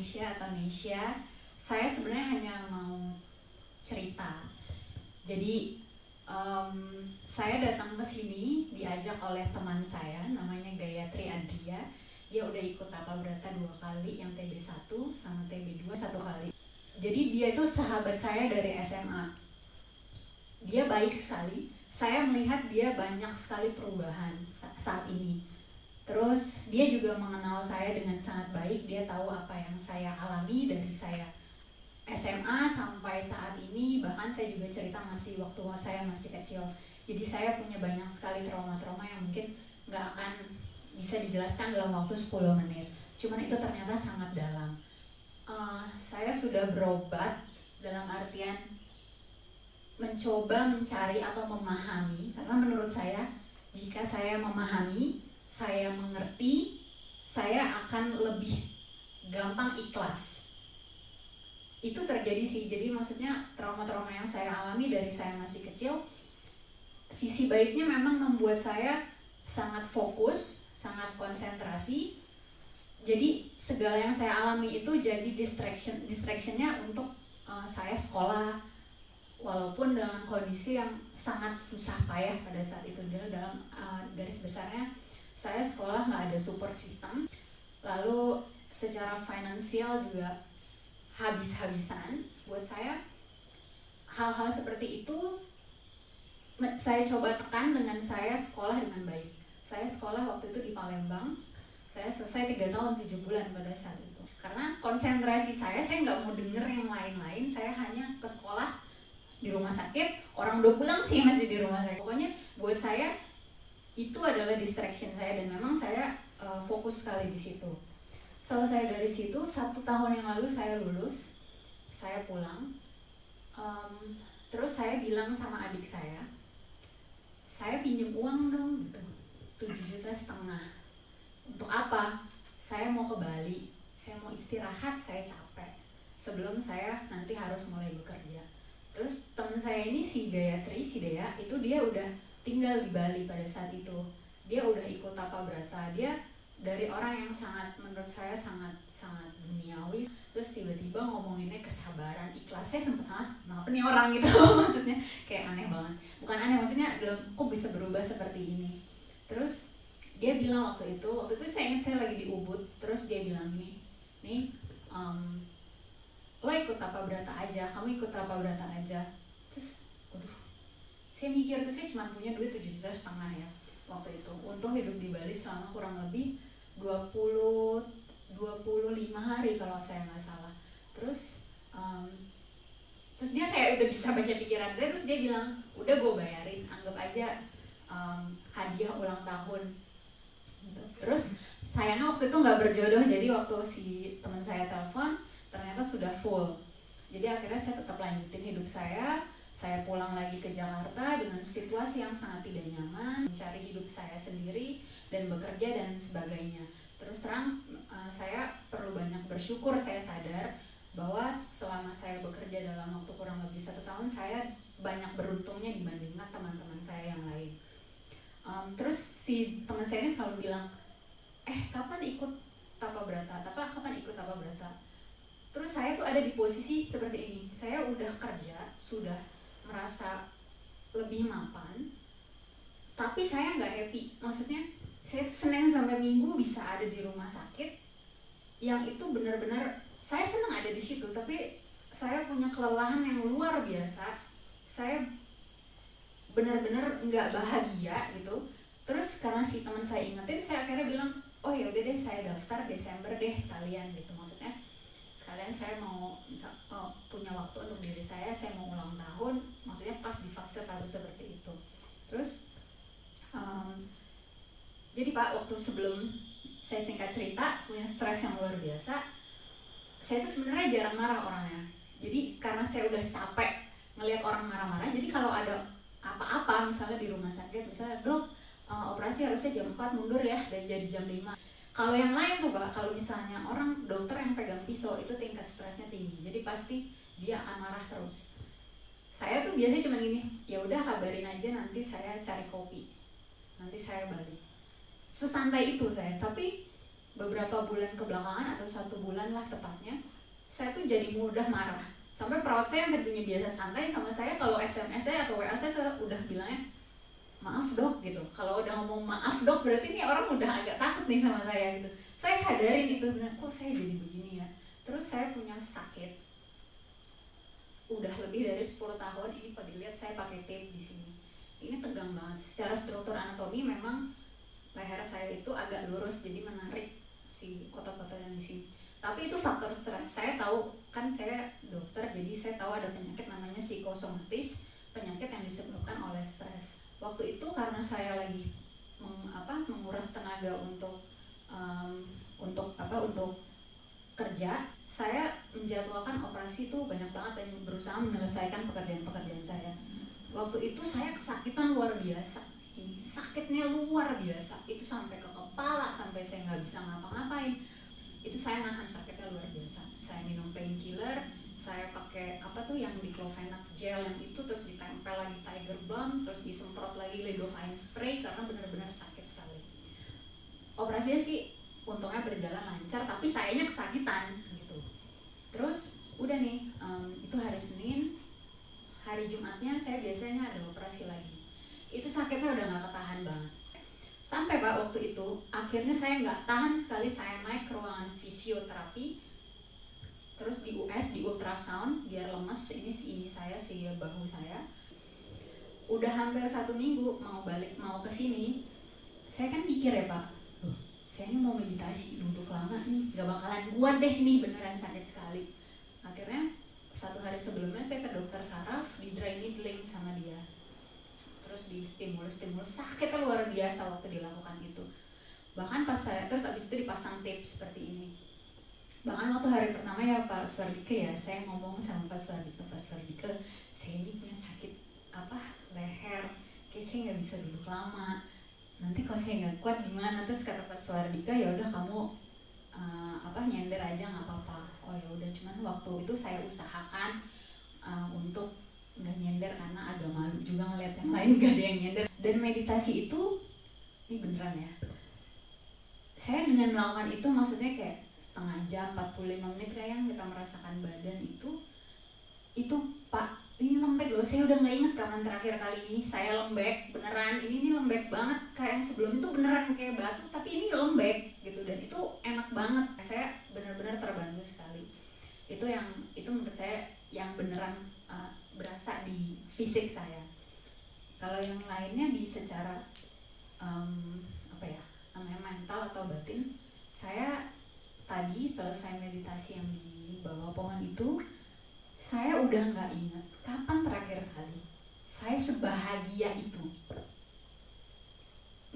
Anisha atau Nisha. Saya sebenarnya hanya mau cerita. Jadi saya datang ke sini diajak oleh teman saya, namanya Gayatri Adria. Dia udah ikut Tapa Brata 2 kali, yang TB1 sama TB2 1 kali. Jadi dia itu sahabat saya dari SMA. Dia baik sekali. Saya melihat dia banyak sekali perubahan saat ini. Terus dia juga mengenal saya dengan sangat baik. Dia tahu apa yang saya alami dari saya SMA sampai saat ini. Bahkan saya juga cerita masih waktu saya masih kecil. Jadi saya punya banyak sekali trauma-trauma yang mungkin nggak akan bisa dijelaskan dalam waktu 10 menit. Cuman itu ternyata sangat dalam. Saya sudah berobat dalam artian mencoba mencari atau memahami. Karena menurut saya, jika saya memahami, saya mengerti, saya akan lebih gampang ikhlas. Itu terjadi sih. Jadi maksudnya trauma-trauma yang saya alami dari saya masih kecil, sisi baiknya memang membuat saya sangat fokus, sangat konsentrasi. Jadi segala yang saya alami itu jadi distractionnya untuk saya sekolah, walaupun dengan kondisi yang sangat susah payah pada saat itu. Dalam garis besarnya saya sekolah nggak ada support system, lalu secara finansial juga habis-habisan. Buat saya hal-hal seperti itu saya coba tekan dengan saya sekolah dengan baik. Saya sekolah waktu itu di Palembang, saya selesai 3 tahun 7 bulan pada saat itu. Karena konsentrasi saya nggak mau denger yang lain-lain, saya hanya ke sekolah, di rumah sakit, orang udah pulang sih masih di rumah sakit. Pokoknya buat saya itu adalah distraction saya, dan memang saya fokus sekali di situ. Selesai dari situ, 1 tahun yang lalu saya lulus, saya pulang. Terus saya bilang sama adik saya pinjam uang dong gitu, 7,5 juta. Untuk apa? Saya mau ke Bali, saya mau istirahat, saya capek sebelum saya nanti harus mulai bekerja. Terus teman saya ini si Gayatri, si Dea, itu dia udah tinggal di Bali pada saat itu. Dia udah ikut Tapa Brata. Dia dari orang yang sangat, menurut saya sangat duniawi. Terus tiba-tiba ngomonginnya kesabaran, ikhlas. Saya sempet, kenapa nih orang gitu? Maksudnya kayak aneh banget. Bukan aneh, maksudnya kok bisa berubah seperti ini. Terus dia bilang waktu itu saya ingat saya lagi di Ubud. Terus dia bilang nih, lo ikut Tapa Brata aja, kamu ikut Tapa Brata aja. Terus, saya mikir tuh saya cuma punya duit 7,5 juta ya waktu itu untuk hidup di Bali selama kurang lebih 25 hari kalau saya nggak salah. Terus dia kayak udah bisa baca pikiran saya, terus dia bilang, udah gue bayarin, anggap aja hadiah ulang tahun. Terus sayangnya waktu itu nggak berjodoh, jadi waktu si teman saya telepon ternyata sudah full. Jadi akhirnya saya tetap lanjutin hidup saya pulang lagi ke Jakarta dengan situasi yang sangat tidak nyaman, mencari hidup saya sendiri dan bekerja dan sebagainya. Terus terang saya perlu banyak bersyukur. Saya sadar bahwa selama saya bekerja dalam waktu kurang lebih 1 tahun, saya banyak beruntungnya dibandingkan teman-teman saya yang lain. Terus si teman saya ini selalu bilang, kapan ikut Tapa Brata? Kapan ikut Tapa Brata? Terus saya tuh ada di posisi seperti ini. Saya udah kerja, sudah merasa lebih mapan, tapi saya nggak happy. Maksudnya saya tuh Senin sampai Minggu bisa ada di rumah sakit, yang itu benar-benar saya senang ada di situ, tapi saya punya kelelahan yang luar biasa. Saya benar-benar nggak bahagia gitu. Terus karena si teman saya ingetin, saya akhirnya bilang, oh ya udah deh, saya daftar Desember deh sekalian gitu. Maksudnya sekalian saya mau punya waktu untuk diri saya mau ulang tahun, maksudnya pas di fase-fase seperti itu. Terus jadi Pak, waktu sebelum saya singkat cerita punya stres yang luar biasa, saya tuh sebenarnya jarang marah orangnya. Jadi karena saya udah capek ngelihat orang marah-marah, jadi kalau ada apa-apa misalnya di rumah sakit, misalnya dok operasi harusnya jam 4 mundur ya, dan jadi jam 5. Kalau yang lain tuh Pak, kalau misalnya orang dokter yang pegang pisau, itu tingkat stresnya tinggi, jadi pasti dia akan marah terus. Saya tuh biasanya cuma gini, ya udah kabarin aja, nanti saya cari kopi, nanti saya balik. Sesantai itu saya. Tapi beberapa bulan kebelakangan atau 1 bulan lah tepatnya, saya tuh jadi mudah marah. Sampai perawat saya yang tadinya biasa santai sama saya, kalau SMS-nya atau WA saya udah bilangnya, maaf dok gitu. Kalau udah ngomong maaf dok berarti ini orang udah agak takut nih sama saya gitu. Saya sadarin itu benar, kok saya jadi begini ya. Terus saya punya sakit udah lebih dari 10 tahun. Ini kalau dilihat saya pakai tape di sini. Ini tegang banget. Secara struktur anatomi memang leher saya itu agak lurus, jadi menarik si otot-otot yang di sini. Tapi itu faktor stres. Saya tahu, kan saya dokter, jadi saya tahu ada penyakit namanya psikosomatis, penyakit yang disebabkan oleh stres. Waktu itu karena saya lagi menguras tenaga untuk kerja, saya menjadwalkan operasi itu banyak banget dan berusaha menyelesaikan pekerjaan-pekerjaan saya. Waktu itu saya kesakitan luar biasa. Sakitnya luar biasa. Itu sampai ke kepala, sampai saya nggak bisa ngapa-ngapain. Itu saya nahan sakitnya luar biasa. Saya minum painkiller, saya pakai yang diclofenac gel yang itu, terus ditempel lagi Tiger Balm, terus disemprot lagi lidocaine spray karena benar-benar sakit sekali. Operasinya sih untungnya berjalan lancar, tapi sayanya kesakitan gitu. Terus udah nih, itu hari Senin, hari Jumatnya saya biasanya ada operasi lagi. Itu sakitnya udah nggak ketahan banget. Sampai Pak waktu itu, akhirnya saya nggak tahan sekali, saya naik ke ruangan fisioterapi, terus di US, di ultrasound, biar lemes, ini saya, si bahu saya. Udah hampir 1 minggu mau ke sini, saya kan pikir ya Pak, saya ini mau meditasi, duduk lama nih, gak bakalan kuat deh nih, beneran sakit sekali. Akhirnya 1 hari sebelumnya saya ke dokter saraf, di dry needling sama dia. Terus di stimulus, sakitnya luar biasa waktu dilakukan itu. Bahkan pas terus abis itu dipasang tape seperti ini. Bahkan waktu hari pertama ya Pak Swardike ya, saya ngomong sama Pak Swardike, saya ini punya sakit leher, kayak saya nggak bisa duduk lama. Nanti kalau saya nggak kuat gimana? Terus kata Pak Swardike, ya udah kamu nyender aja nggak apa-apa. Oh ya udah, cuman waktu itu saya usahakan untuk nggak nyender karena agak malu juga ngeliat yang lain gak ada yang nyender. Dan meditasi itu, ini beneran ya, saya dengan melakukan itu maksudnya kayak setengah jam, 45 menit kayak yang kita merasakan badan itu Pak, ini lembek loh. Saya udah nggak inget kapan terakhir kali ini saya lembek beneran. Ini lembek banget, kayak yang sebelum itu beneran kayak batu, tapi ini lembek gitu. Dan itu enak banget, saya benar-benar terbantu sekali. Itu menurut saya yang beneran berasa di fisik saya. Kalau yang lainnya di secara namanya mental atau batin, saya tadi selesai meditasi yang di bawah pohon itu, saya udah nggak ingat kapan terakhir kali saya sebahagia itu.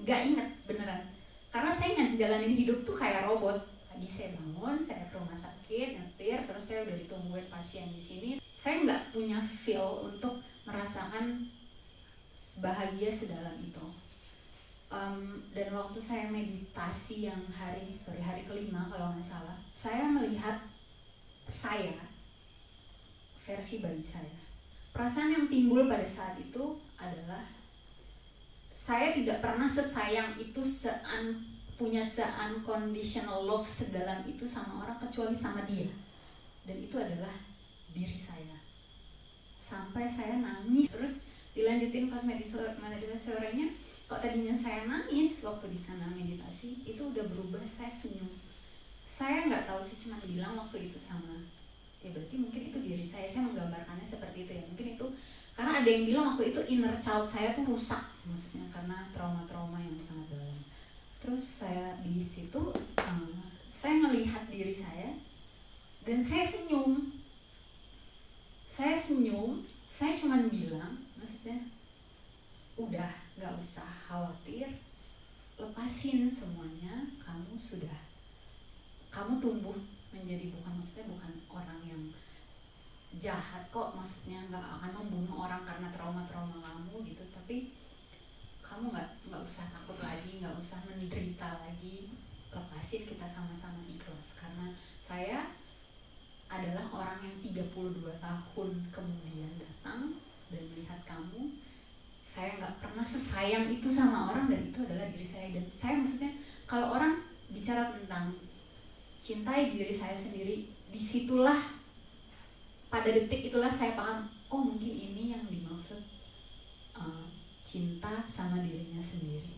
Nggak ingat beneran, karena saya ngejalanin hidup tuh kayak robot. Tadi saya bangun, saya ke rumah sakit, nyetir, terus saya udah ditungguin pasien di sini. Saya nggak punya feel untuk merasakan bahagia sedalam itu. Dan waktu saya meditasi yang hari kelima kalau nggak salah, saya melihat saya, versi bayi saya. Perasaan yang timbul pada saat itu adalah saya tidak pernah sesayang itu, punya unconditional love sedalam itu sama orang kecuali sama dia. Dan itu adalah diri saya. Sampai saya nangis, terus dilanjutin pas meditasi sorenya, kok tadinya saya nangis waktu di sana meditasi, itu udah berubah saya senyum. Saya nggak tahu sih, cuma bilang waktu itu sama, ya berarti mungkin itu diri saya menggambarkannya seperti itu ya. Mungkin itu karena ada yang bilang waktu itu inner child saya tuh rusak, maksudnya karena trauma-trauma yang sangat dalam. Terus saya di situ, saya melihat diri saya dan saya senyum. Saya cuman bilang, maksudnya udah gak usah khawatir, lepasin semuanya, kamu tumbuh menjadi bukan orang yang jahat kok, maksudnya nggak akan membunuh orang karena trauma-trauma kamu gitu, tapi kamu nggak usah takut lagi, nggak usah menderita lagi, lepasin, kita sama-sama ikhlas. Karena saya adalah orang yang 32 tahun kemudian datang dan melihat kamu, saya nggak pernah sesayang itu sama orang, dan itu adalah diri saya. Dan saya maksudnya kalau orang bicara tentang cintai diri saya sendiri. Disitulah, pada detik itulah saya paham, oh mungkin ini yang dimaksud cinta sama dirinya sendiri.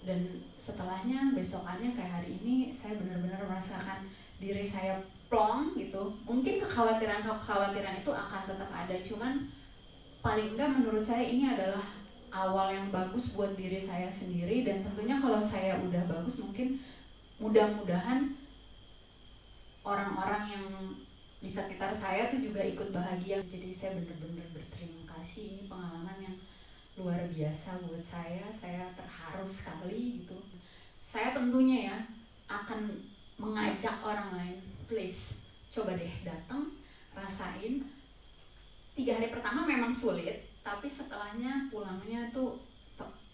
Dan setelahnya, besokannya kayak hari ini, saya benar-benar merasakan diri saya plong gitu. Mungkin kekhawatiran itu akan tetap ada, cuman paling enggak menurut saya ini adalah awal yang bagus buat diri saya sendiri. Dan tentunya kalau saya udah bagus, mungkin mudah-mudahan orang-orang yang di sekitar saya tuh juga ikut bahagia. Jadi saya benar-benar berterima kasih, ini pengalaman yang luar biasa buat saya terharu sekali gitu. Saya tentunya ya akan mengajak orang lain, please coba deh datang, rasain. 3 hari pertama memang sulit, tapi setelahnya pulangnya tuh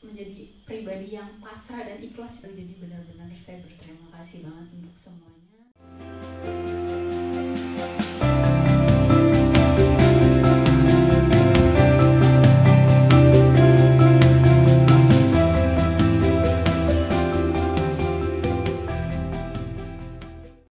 menjadi pribadi yang pasrah dan ikhlas. Jadi benar-benar saya berterima kasih banget untuk semuanya.